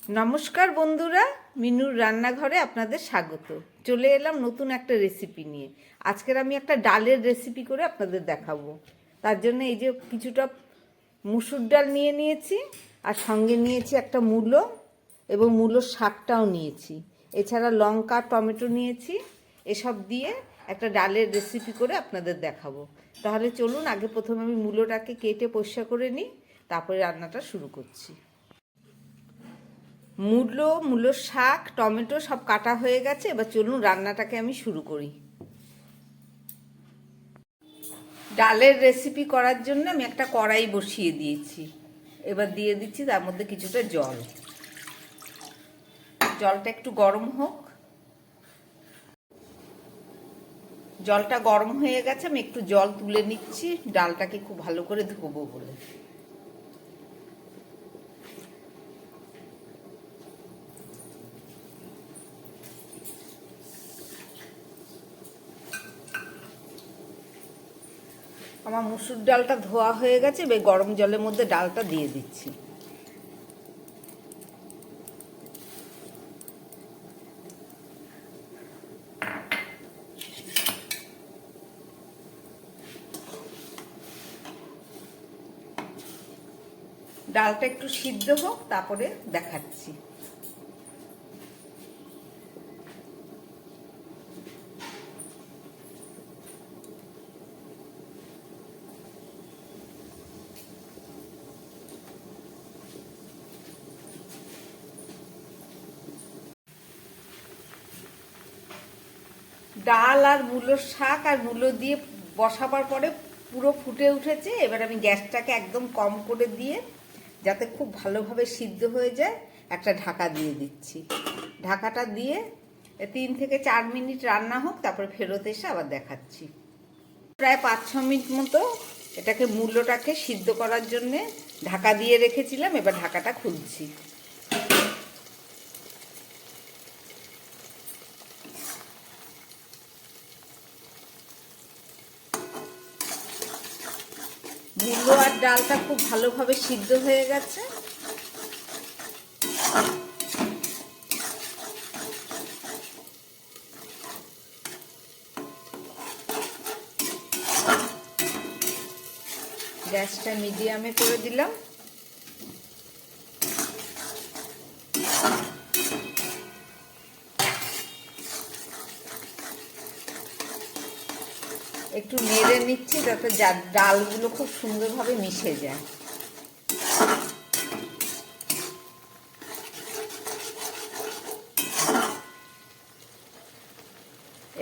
নমস্কার বন্ধুরা, মিনুর রান্নাঘরে আপনাদের স্বাগত। চলে এলাম নতুন একটা রেসিপি নিয়ে। আজকের আমি একটা ডালের রেসিপি করে আপনাদের দেখাবো। তার জন্য এই যে কিছুটা মুসুর ডাল নিয়ে নিয়েছি, আর সঙ্গে নিয়েছি একটা মূলো এবং মূলোর শাকটাও নিয়েছি। এছাড়া লঙ্কা, টমেটো নিয়েছি। এসব দিয়ে একটা ডালের রেসিপি করে আপনাদের দেখাবো। তাহলে চলুন, আগে প্রথমে আমি মূলোটাকে কেটে পরিষ্কার করে নিই, তারপরে রান্নাটা শুরু করছি। মূলোর শাক, টমেটো সব কাটা হয়ে গেছে। এবার চলুন রান্নাটাকে আমি শুরু করি। ডালের রেসিপি করার জন্য আমি একটা কড়াই বসিয়ে দিয়েছি। এবার দিয়ে দিচ্ছি তার মধ্যে কিছুটা জল। জলটা একটু গরম হোক। জলটা গরম হয়ে গেছে, আমি একটু জল তুলে নিচ্ছি, ডালটাকে খুব ভালো করে ধোবো বলে। আমার মুসুর ডালটা ধোয়া হয়ে গেছে। এবার গরম জলের মধ্যে ডালটা দিয়ে দিচ্ছি। ডালটা একটু সিদ্ধ হোক, তারপরে দেখাচ্ছি। ডাল আর মূলোর শাক আর মূলো দিয়ে বসাবার পরে পুরো ফুটে উঠেছে। এবার আমি গ্যাসটাকে একদম কম করে দিয়ে, যাতে খুব ভালোভাবে সিদ্ধ হয়ে যায়, একটা ঢাকা দিয়ে দিচ্ছি। ঢাকাটা দিয়ে 3 থেকে 4 মিনিট রান্না হোক, তারপরে ফেরত এসে আবার দেখাচ্ছি। প্রায় 5-6 মিনিট মতো এটাকে মূলোটাকে সিদ্ধ করার জন্যে ঢাকা দিয়ে রেখেছিলাম। এবার ঢাকাটা খুলছি। মূলো আর ডালটা খুব ভালোভাবে সিদ্ধ হয়ে গেছে। গ্যাসটা মিডিয়ামে করে দিলাম। একটু নেড়ে নিচ্ছি যাতে ডালগুলো খুব সুন্দরভাবে মিশে যায়।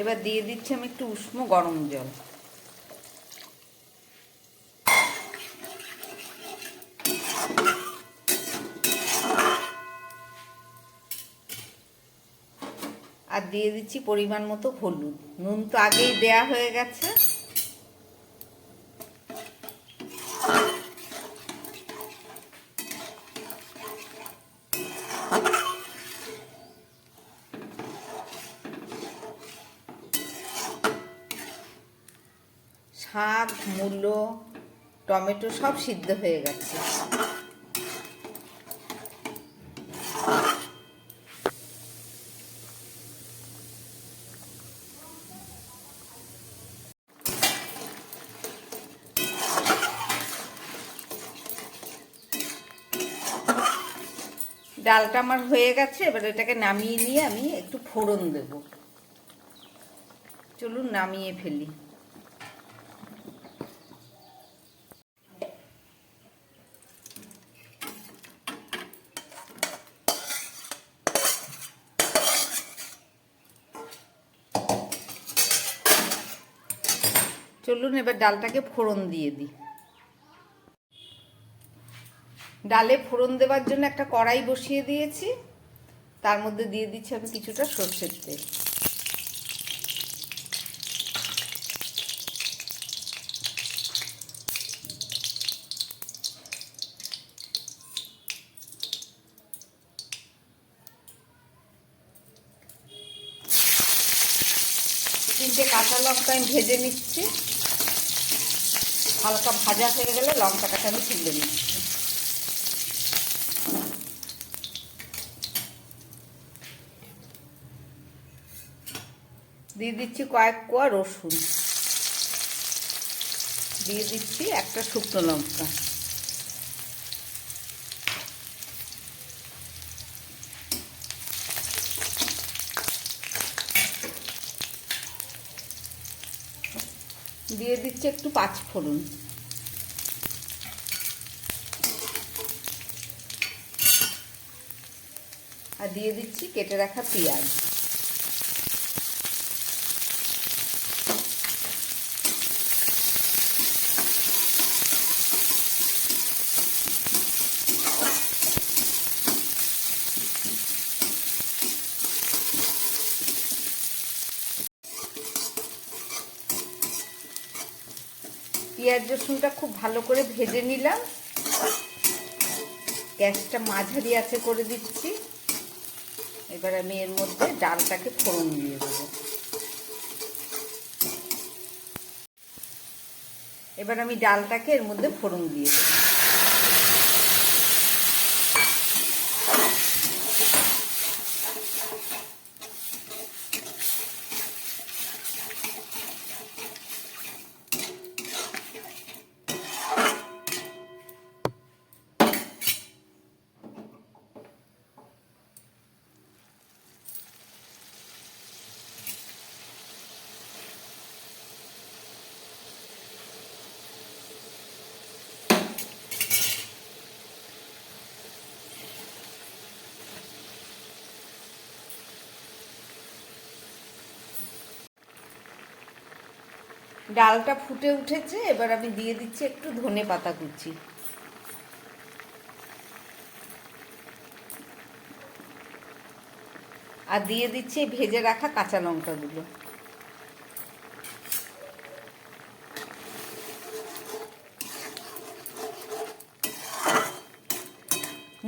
এবার দিয়ে দিচ্ছি আমি একটু উষ্ণ গরম জল। আর দিয়ে দিচ্ছি পরিমাণ মতো হলুদ। নুন তো আগেই দেয়া হয়ে গেছে। শাক, মূলো, টমেটো সব সিদ্ধ হয়ে গেছে। ডালটা আমার হয়ে গেছে। এবার এটাকে নামিয়ে নিয়ে আমি একটু ফোড়ন দেব। চলুন নামিয়ে ফেলি। চলুন এবার ডালটাকে ফোড়ন দিয়ে দিই। ডালে ফোড়ন দেওয়ার জন্য একটা কড়াই বসিয়ে দিয়েছি। তার মধ্যে দিয়ে দিচ্ছি আমি কিছুটা সরষের তেল। তিনটে কাঁচা লঙ্কা আমি ভেজে নিচ্ছি। হালকা ভাজা হয়ে গেলে লঙ্কাটাকে আমি তুলে নিচ্ছি। দিয়ে দিচ্ছি কয়েক কোয়া রসুন, দিয়ে দিচ্ছি একটা শুকনো লঙ্কা, দিয়ে দিচ্ছি একটু পাঁচফোড়ন, আর দিয়ে দিচ্ছি কেটে রাখা পেঁয়াজ। পেঁয়াজ রসুনটা খুব ভালো করে ভেজে নিলাম। গ্যাসটা মাঝারি আঁচে করে দিচ্ছি। এবার আমি এর মধ্যে ডালটাকে ফোড়ন দিয়ে দেবো। এবার আমি ডালটাকে এর মধ্যে ফোড়ন দিয়ে দেবো। ডালটা ফুটে উঠেছে, এবার আমি দিয়ে দিচ্ছি একটু ধনেপাতা কুচি, আর দিয়ে দিচ্ছি ভেজে রাখা কাঁচা লঙ্কাগুলো।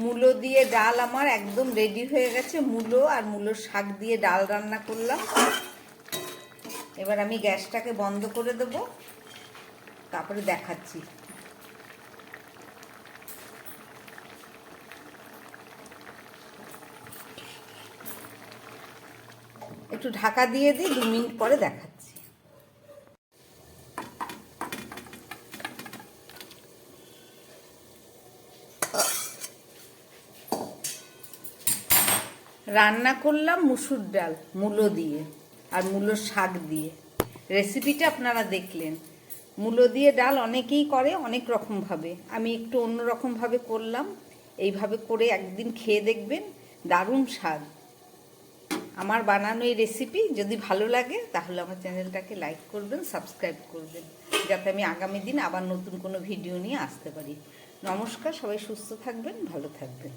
মূলো দিয়ে ডাল আমার একদম রেডি হয়ে গেছে। মূলো আর মূলোর শাক দিয়ে ডাল রান্না করলাম। এবার আমি গ্যাসটাকে বন্ধ করে দেব, তারপরে দেখাচ্ছি। একটু ঢাকা দিয়ে দিই, 2 মিনিট পরে দেখাচ্ছি। রান্না করলাম মুসুর ডাল মূলো দিয়ে আর মূলোর শাক দিয়ে। রেসিপিটা আপনারা দেখলেন। মূলো দিয়ে ডাল অনেকেই করে অনেক রকমভাবে, আমি একটু অন্য রকমভাবে করলাম। এইভাবে করে একদিন খেয়ে দেখবেন, দারুণ স্বাদ। আমার বানানো এই রেসিপি যদি ভালো লাগে তাহলে আমার চ্যানেলটাকে লাইক করবেন, সাবস্ক্রাইব করবেন, যাতে আমি আগামী দিন আবার নতুন কোনো ভিডিও নিয়ে আসতে পারি। নমস্কার, সবাই সুস্থ থাকবেন, ভালো থাকবেন।